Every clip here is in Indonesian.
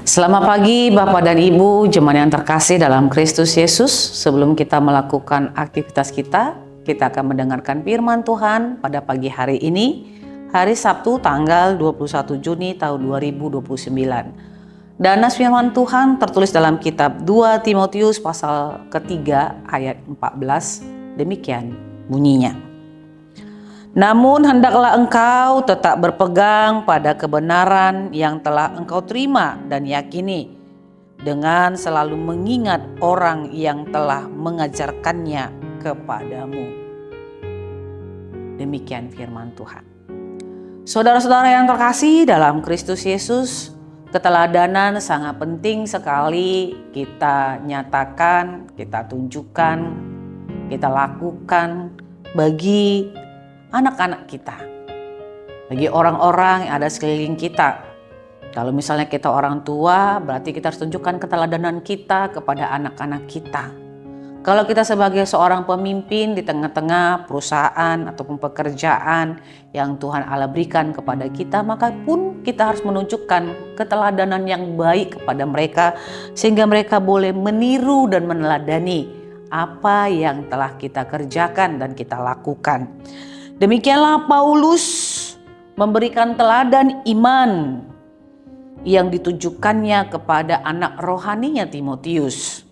Selamat pagi Bapak dan Ibu, jemaat yang terkasih dalam Kristus Yesus. Sebelum kita melakukan aktivitas kita akan mendengarkan firman Tuhan pada pagi hari ini, hari Sabtu tanggal 21 Juni tahun 2029. Dan nas firman Tuhan tertulis dalam kitab 2 Timotius pasal ketiga ayat 14, demikian bunyinya. Namun hendaklah engkau tetap berpegang pada kebenaran yang telah engkau terima dan yakini, dengan selalu mengingat orang yang telah mengajarkannya kepadamu. Demikian firman Tuhan. Saudara-saudara yang terkasih dalam Kristus Yesus, keteladanan sangat penting sekali kita nyatakan, kita tunjukkan, kita lakukan bagi anak-anak kita, bagi orang-orang yang ada sekeliling kita. Kalau misalnya kita orang tua, berarti kita harus tunjukkan keteladanan kita kepada anak-anak kita. Kalau kita sebagai seorang pemimpin di tengah-tengah perusahaan ataupun pekerjaan yang Tuhan Allah berikan kepada kita, maka pun kita harus menunjukkan keteladanan yang baik kepada mereka, sehingga mereka boleh meniru dan meneladani apa yang telah kita kerjakan dan kita lakukan. Demikianlah Paulus memberikan teladan iman yang ditujukannya kepada anak rohaninya Timotius.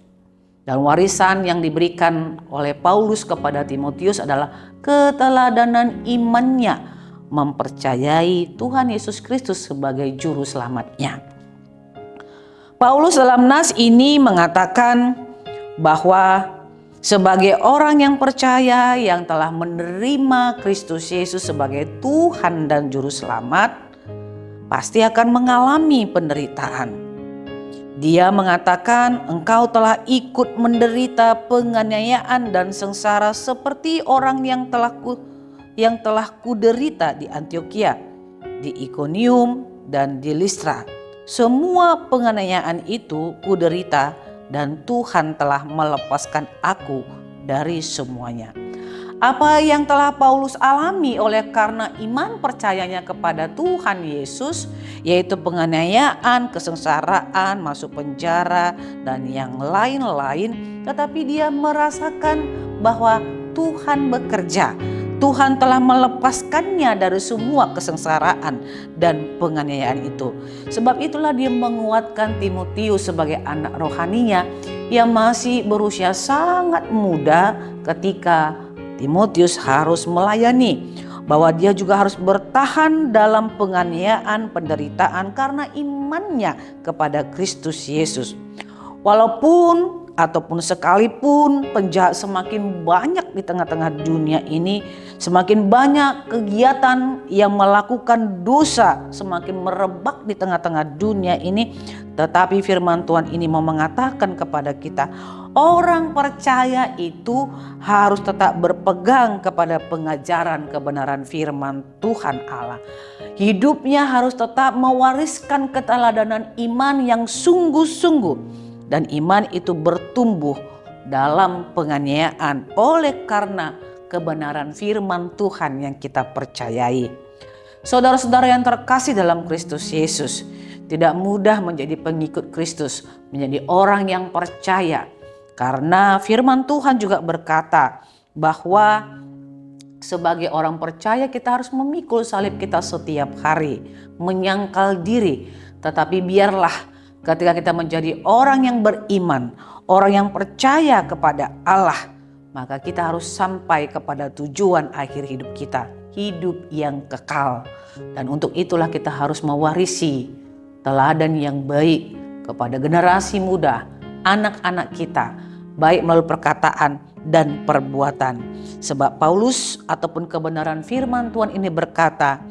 Dan warisan yang diberikan oleh Paulus kepada Timotius adalah keteladanan imannya mempercayai Tuhan Yesus Kristus sebagai juru selamatnya. Paulus dalam nas ini mengatakan bahwa sebagai orang yang percaya yang telah menerima Kristus Yesus sebagai Tuhan dan Juru Selamat, pasti akan mengalami penderitaan. Dia mengatakan, engkau telah ikut menderita penganiayaan dan sengsara seperti orang yang telah kuderita di Antiokhia, di Ikonium dan di Listra. Semua penganiayaan itu kuderita, dan Tuhan telah melepaskan aku dari semuanya. Apa yang telah Paulus alami oleh karena iman percayanya kepada Tuhan Yesus, yaitu penganiayaan, kesengsaraan, masuk penjara, dan yang lain-lain. Tetapi dia merasakan bahwa Tuhan bekerja. Tuhan telah melepaskannya dari semua kesengsaraan dan penganiayaan itu. Sebab itulah dia menguatkan Timotius sebagai anak rohaninya yang masih berusia sangat muda ketika Timotius harus melayani. Bahwa dia juga harus bertahan dalam penganiayaan, penderitaan karena imannya kepada Kristus Yesus. Walaupun ataupun sekalipun penjahat semakin banyak di tengah-tengah dunia ini, semakin banyak kegiatan yang melakukan dosa semakin merebak di tengah-tengah dunia ini, tetapi firman Tuhan ini mau mengatakan kepada kita, orang percaya itu harus tetap berpegang kepada pengajaran kebenaran firman Tuhan Allah. Hidupnya harus tetap mewariskan keteladanan iman yang sungguh-sungguh. Dan iman itu bertumbuh dalam penganiayaan oleh karena kebenaran firman Tuhan yang kita percayai. Saudara-saudara yang terkasih dalam Kristus Yesus, tidak mudah menjadi pengikut Kristus, menjadi orang yang percaya. Karena firman Tuhan juga berkata bahwa sebagai orang percaya kita harus memikul salib kita setiap hari, menyangkal diri. Tetapi biarlah ketika kita menjadi orang yang beriman, orang yang percaya kepada Allah, maka kita harus sampai kepada tujuan akhir hidup kita, hidup yang kekal. Dan untuk itulah kita harus mewarisi teladan yang baik kepada generasi muda, anak-anak kita, baik melalui perkataan dan perbuatan. Sebab Paulus ataupun kebenaran firman Tuhan ini berkata,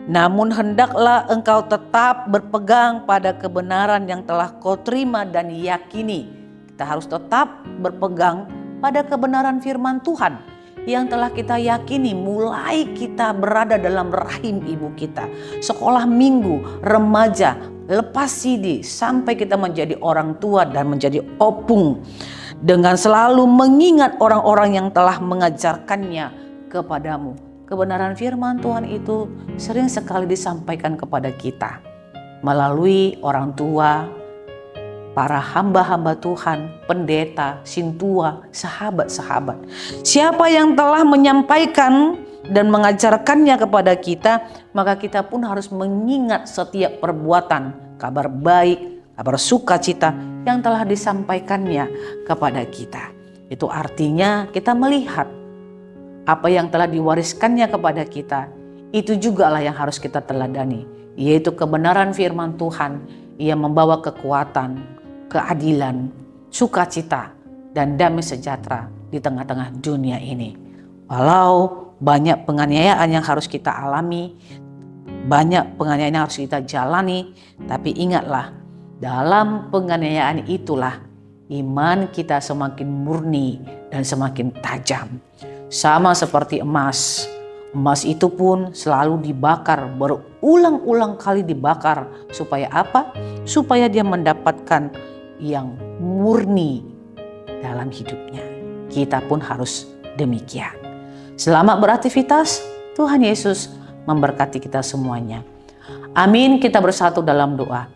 namun hendaklah engkau tetap berpegang pada kebenaran yang telah kau terima dan yakini. Kita harus tetap berpegang pada kebenaran firman Tuhan yang telah kita yakini mulai kita berada dalam rahim ibu kita. Sekolah minggu, remaja, lepas CD, sampai kita menjadi orang tua dan menjadi opung. Dengan selalu mengingat orang-orang yang telah mengajarkannya kepadamu. Kebenaran firman Tuhan itu sering sekali disampaikan kepada kita melalui orang tua, para hamba-hamba Tuhan, pendeta, sintua, sahabat-sahabat. Siapa yang telah menyampaikan dan mengajarkannya kepada kita, maka kita pun harus mengingat setiap perbuatan, kabar baik, kabar sukacita yang telah disampaikannya kepada kita. Itu artinya kita melihat apa yang telah diwariskannya kepada kita, itu jugalah yang harus kita teladani, yaitu kebenaran firman Tuhan yang membawa kekuatan, keadilan, sukacita, dan damai sejahtera di tengah-tengah dunia ini. Walau banyak penganiayaan yang harus kita alami, banyak penganiayaan yang harus kita jalani, tapi ingatlah, dalam penganiayaan itulah iman kita semakin murni dan semakin tajam. Sama seperti emas. Emas itu pun selalu dibakar, berulang-ulang kali dibakar. Supaya apa? Supaya dia mendapatkan yang murni dalam hidupnya. Kita pun harus demikian. Selamat beraktivitas, Tuhan Yesus memberkati kita semuanya. Amin, kita bersatu dalam doa.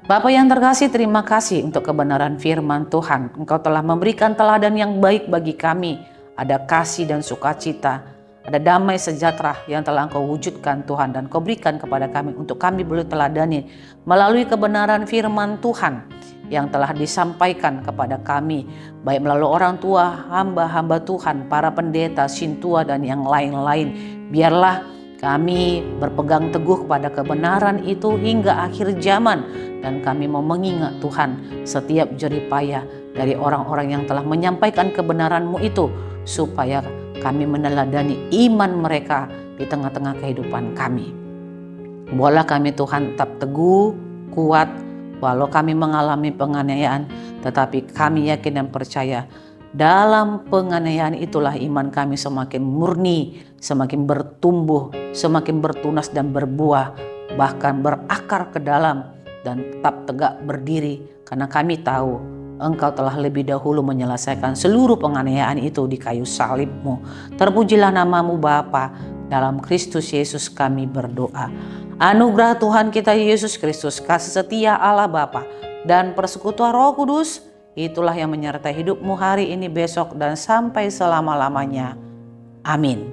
Bapa yang terkasih, terima kasih untuk kebenaran firman Tuhan. Engkau telah memberikan teladan yang baik bagi kami. Ada kasih dan sukacita, ada damai sejahtera yang telah Engkau wujudkan Tuhan, dan Kau berikan kepada kami untuk kami boleh teladani melalui kebenaran firman Tuhan yang telah disampaikan kepada kami, baik melalui orang tua, hamba-hamba Tuhan, para pendeta, sintua, dan yang lain-lain. Biarlah kami berpegang teguh kepada kebenaran itu hingga akhir zaman, dan kami mau mengingat Tuhan setiap jeripaya dari orang-orang yang telah menyampaikan kebenaran-Mu itu, supaya kami meneladani iman mereka di tengah-tengah kehidupan kami. Bolehlah kami Tuhan tetap teguh, kuat, walau kami mengalami penganiayaan, tetapi kami yakin dan percaya dalam penganiayaan itulah iman kami semakin murni, semakin bertumbuh, semakin bertunas dan berbuah, bahkan berakar ke dalam dan tetap tegak berdiri, karena kami tahu Engkau telah lebih dahulu menyelesaikan seluruh penganiayaan itu di kayu salib-Mu. Terpujilah nama-Mu Bapa, dalam Kristus Yesus kami berdoa. Anugerah Tuhan kita Yesus Kristus, kasih setia Allah Bapa, dan persekutuan Roh Kudus, itulah yang menyertai hidupmu hari ini, besok, dan sampai selama-lamanya. Amin.